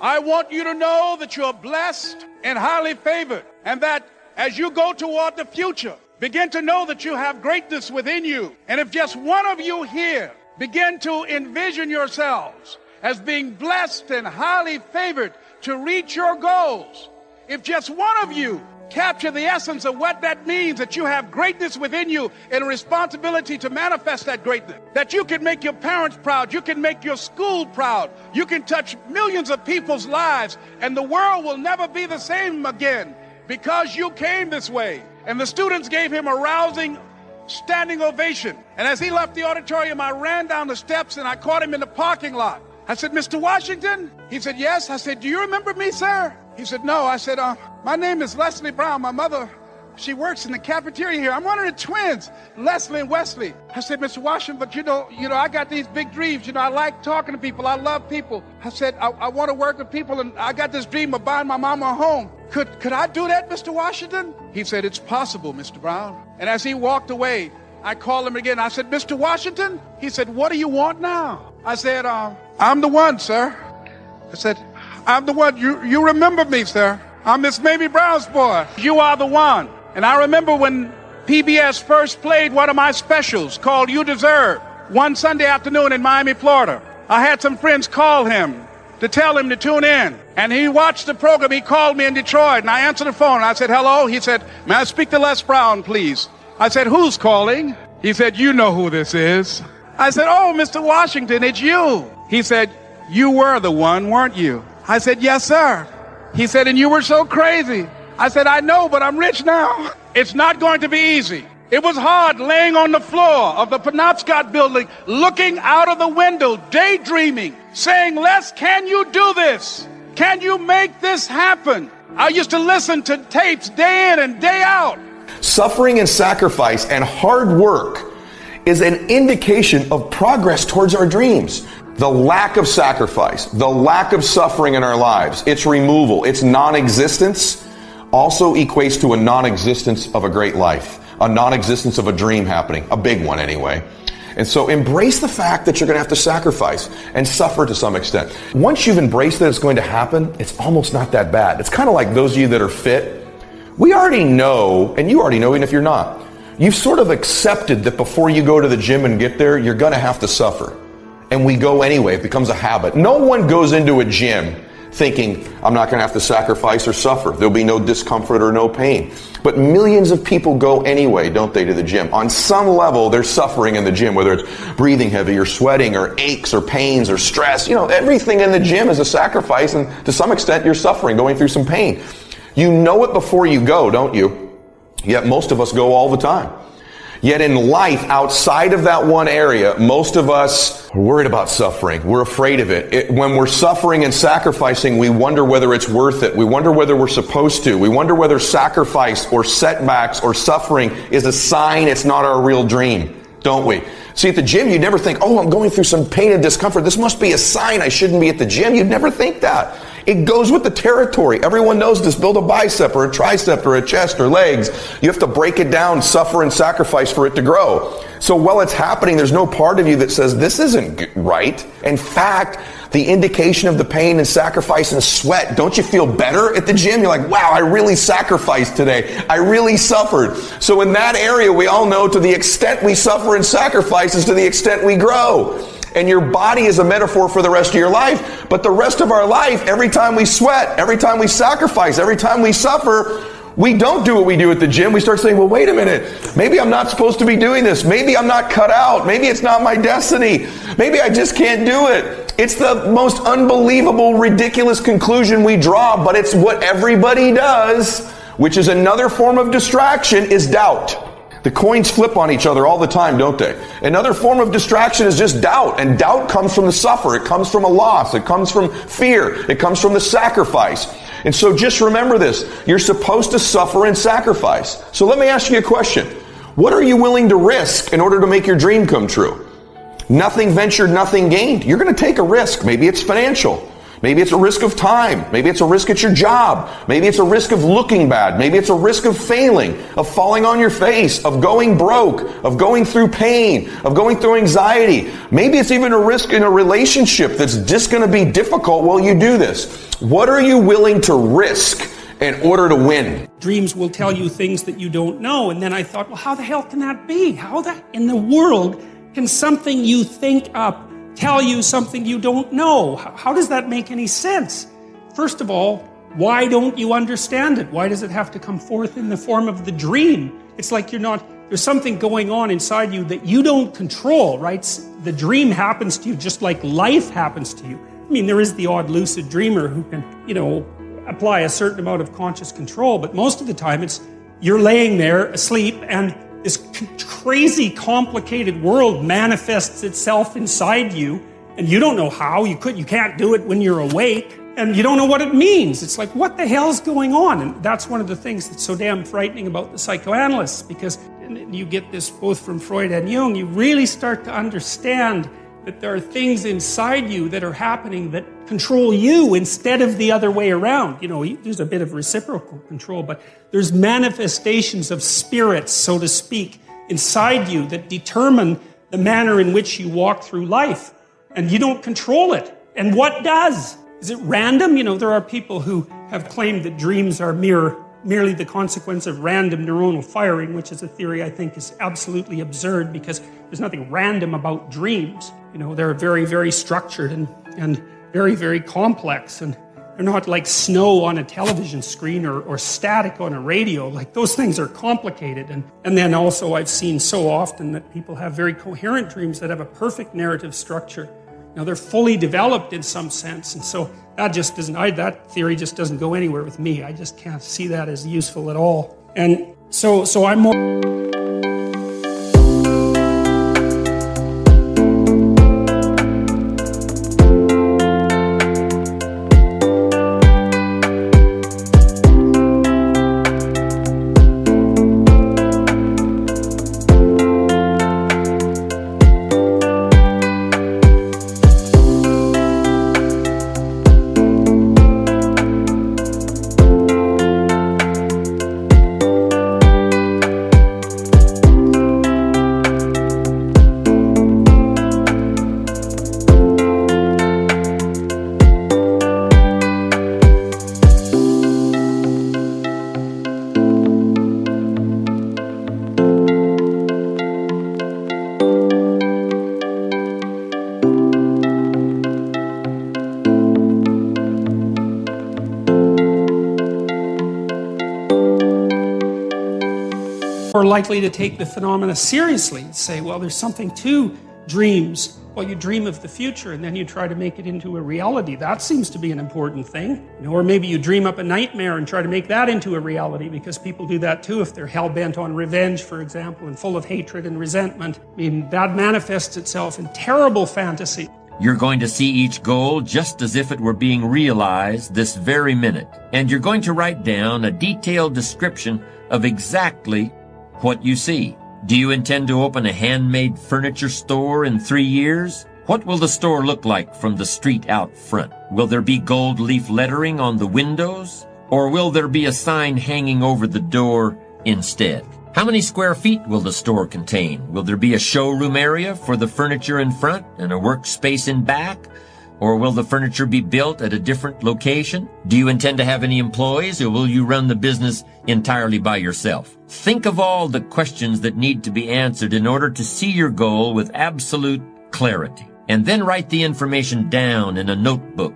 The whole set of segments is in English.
I want you to know that you are blessed and highly favored, and that as you go toward the future, begin to know that you have greatness within you. And if just one of you here begin to envision yourselves as being blessed and highly favored to reach your goals, if just one of you capture the essence of what that means, that you have greatness within you and a responsibility to manifest that greatness, that you can make your parents proud, you can make your school proud, you can touch millions of people's lives, and the world will never be the same again because you came this way. And the students gave him a rousing standing ovation. And as he left the auditorium, I ran down the steps and I caught him in the parking lot. I said, "Mr. Washington?" He said, "Yes." I said, "Do you remember me, sir?" He said, "No." I said, "My name is Leslie Brown. My mother, she works in the cafeteria here. I'm one of the twins, Leslie and Wesley." I said, "Mr. Washington, but you know, I got these big dreams. I like talking to people. I love people." I said, I want to work with people, and I got this dream of buying my mama a home. Could I do that, Mr. Washington?" He said, "It's possible, Mr. Brown." And as he walked away, I called him again. I said, "Mr. Washington?" He said, "What do you want now?" I said, "I'm the one, sir." I said, "I'm the one. You remember me, sir. I'm Miss Mamie Brown's boy. You are the one." And I remember when PBS first played one of my specials called You Deserve, one Sunday afternoon in Miami, Florida. I had some friends call him to tell him to tune in. And he watched the program. He called me in Detroit, and I answered the phone. I said, "Hello." He said, "May I speak to Les Brown, please?" I said, "Who's calling?" He said, "You know who this is." I said, "Oh, Mr. Washington, it's you." He said, "You were the one, weren't you?" I said, "Yes, sir." He said, "And you were so crazy." I said, "I know, but I'm rich now." It's not going to be easy. It was hard laying on the floor of the Penobscot building, looking out of the window, daydreaming, saying, "Les, can you do this? Can you make this happen?" I used to listen to tapes day in and day out. Suffering and sacrifice and hard work is an indication of progress towards our dreams. The lack of sacrifice, the lack of suffering in our lives, its removal, its non-existence also equates to a non-existence of a great life, a non-existence of a dream happening, a big one anyway. And so embrace the fact that you're going to have to sacrifice and suffer to some extent. Once you've embraced that it's going to happen, it's almost not that bad. It's kind of like those of you that are fit. We already know, and you already know even if you're not, you've sort of accepted that before you go to the gym and get there, you're going to have to suffer. And we go anyway. It becomes a habit. No one goes into a gym thinking, "I'm not going to have to sacrifice or suffer. There'll be no discomfort or no pain." But millions of people go anyway, don't they, to the gym? On some level, they're suffering in the gym, whether it's breathing heavy or sweating or aches or pains or stress. Everything in the gym is a sacrifice, and to some extent, you're suffering, going through some pain. You know it before you go, don't you? Yet most of us go all the time. Yet in life, outside of that one area, most of us are worried about suffering. We're afraid of it. When we're suffering and sacrificing, we wonder whether it's worth it. We wonder whether we're supposed to. We wonder whether sacrifice or setbacks or suffering is a sign it's not our real dream, don't we? See, at the gym, you'd never think, "Oh, I'm going through some pain and discomfort. This must be a sign I shouldn't be at the gym." You'd never think that. It goes with the territory. Everyone knows this. Build a bicep or a tricep or a chest or legs. You have to break it down, suffer and sacrifice for it to grow. So while it's happening, there's no part of you that says, "This isn't right." In fact, the indication of the pain and sacrifice and sweat, don't you feel better at the gym? You're like, "Wow, I really sacrificed today. I really suffered." So in that area, we all know to the extent we suffer and sacrifice is to the extent we grow. And your body is a metaphor for the rest of your life. But the rest of our life, every time we sweat, every time we sacrifice, every time we suffer, we don't do what we do at the gym. We start saying, "Well, wait a minute. Maybe I'm not supposed to be doing this. Maybe I'm not cut out. Maybe it's not my destiny. Maybe I just can't do it." It's the most unbelievable, ridiculous conclusion we draw, but it's what everybody does, which is another form of distraction, is doubt. The coins flip on each other all the time, don't they? Another form of distraction is just doubt. And doubt comes from the suffer. It comes from a loss. It comes from fear. It comes from the sacrifice. And so just remember this. You're supposed to suffer and sacrifice. So let me ask you a question. What are you willing to risk in order to make your dream come true? Nothing ventured, nothing gained. You're going to take a risk. Maybe it's financial. Maybe it's a risk of time. Maybe it's a risk at your job. Maybe it's a risk of looking bad. Maybe it's a risk of failing, of falling on your face, of going broke, of going through pain, of going through anxiety. Maybe it's even a risk in a relationship that's just going to be difficult while you do this. What are you willing to risk in order to win? Dreams will tell you things that you don't know. And then I thought, well, how the hell can that be? How in the world can something you think up tell you something you don't know? How does that make any sense? First of all, why don't you understand it? Why does it have to come forth in the form of the dream? It's like there's something going on inside you that you don't control, right? The dream happens to you just like life happens to you. I mean, there is the odd lucid dreamer who can, apply a certain amount of conscious control, but most of the time you're laying there asleep and this crazy, complicated world manifests itself inside you, and you don't know how. You can't do it when you're awake, and you don't know what it means. It's like, what the hell's going on? And that's one of the things that's so damn frightening about the psychoanalysts, because you get this both from Freud and Jung. You really start to understand that there are things inside you that are happening that control you instead of the other way around. There's a bit of reciprocal control, but there's manifestations of spirits, so to speak, inside you that determine the manner in which you walk through life. And you don't control it. And what does? Is it random? There are people who have claimed that dreams are merely the consequence of random neuronal firing, which is a theory I think is absolutely absurd, because there's nothing random about dreams. They're very, very structured and very, very complex, and they're not like snow on a television screen or static on a radio. Like, those things are complicated. And then also I've seen so often that people have very coherent dreams that have a perfect narrative structure. They're fully developed in some sense, and so that theory just doesn't go anywhere with me. I just can't see that as useful at all. And so I'm more... More likely to take the phenomena seriously and say, well, there's something to dreams. Well, you dream of the future and then you try to make it into a reality. That seems to be an important thing. Or maybe you dream up a nightmare and try to make that into a reality, because people do that too if they're hell-bent on revenge, for example, and full of hatred and resentment. I mean, that manifests itself in terrible fantasy. You're going to see each goal just as if it were being realized this very minute. And you're going to write down a detailed description of exactly what you see. Do you intend to open a handmade furniture store in 3 years? What will the store look like from the street out front? Will there be gold leaf lettering on the windows? Or will there be a sign hanging over the door instead? How many square feet will the store contain? Will there be a showroom area for the furniture in front and a workspace in back? Or will the furniture be built at a different location? Do you intend to have any employees, or will you run the business entirely by yourself? Think of all the questions that need to be answered in order to see your goal with absolute clarity. And then write the information down in a notebook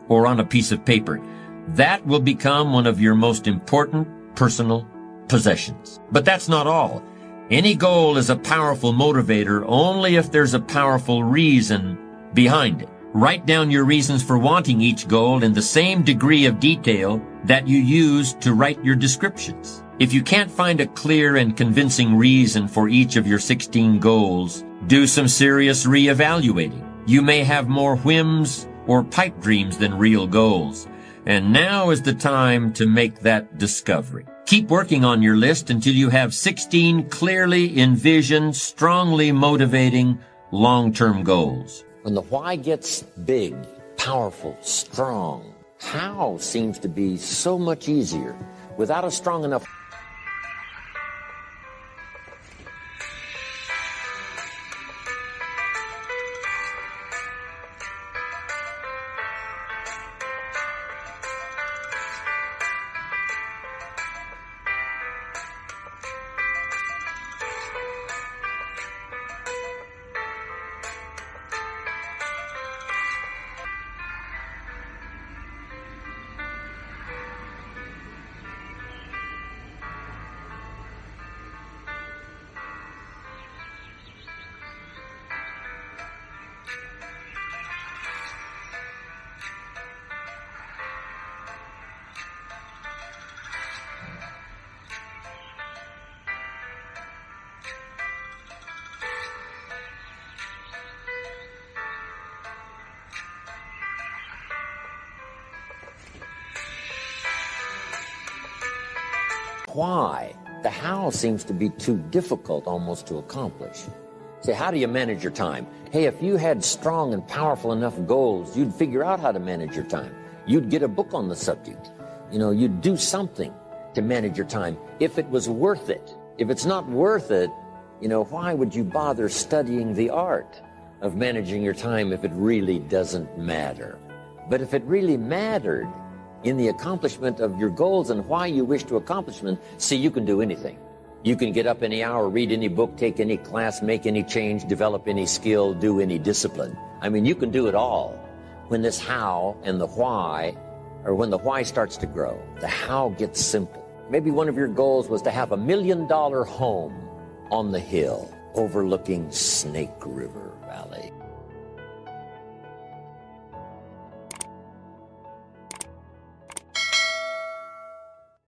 or on a piece of paper. That will become one of your most important personal possessions. But that's not all. Any goal is a powerful motivator only if there's a powerful reason behind it. Write down your reasons for wanting each goal in the same degree of detail that you use to write your descriptions. If you can't find a clear and convincing reason for each of your 16 goals, do some serious reevaluating. You may have more whims or pipe dreams than real goals, and now is the time to make that discovery. Keep working on your list until you have 16 clearly envisioned, strongly motivating, long-term goals. When the why gets big, powerful, strong. How seems to be so much easier without a strong enough. Why? The how seems to be too difficult almost to accomplish. Say, how do you manage your time? Hey, if you had strong and powerful enough goals, you'd figure out how to manage your time. You'd get a book on the subject. You'd do something to manage your time if it was worth it. If it's not worth it, why would you bother studying the art of managing your time if it really doesn't matter? But if it really mattered, in the accomplishment of your goals and why you wish to accomplish them, see, you can do anything. You can get up any hour, read any book, take any class, make any change, develop any skill, do any discipline. I mean, you can do it all. When this how and the why, or when the why starts to grow, the how gets simple. Maybe one of your goals was to have $1 million home on the hill overlooking Snake River Valley.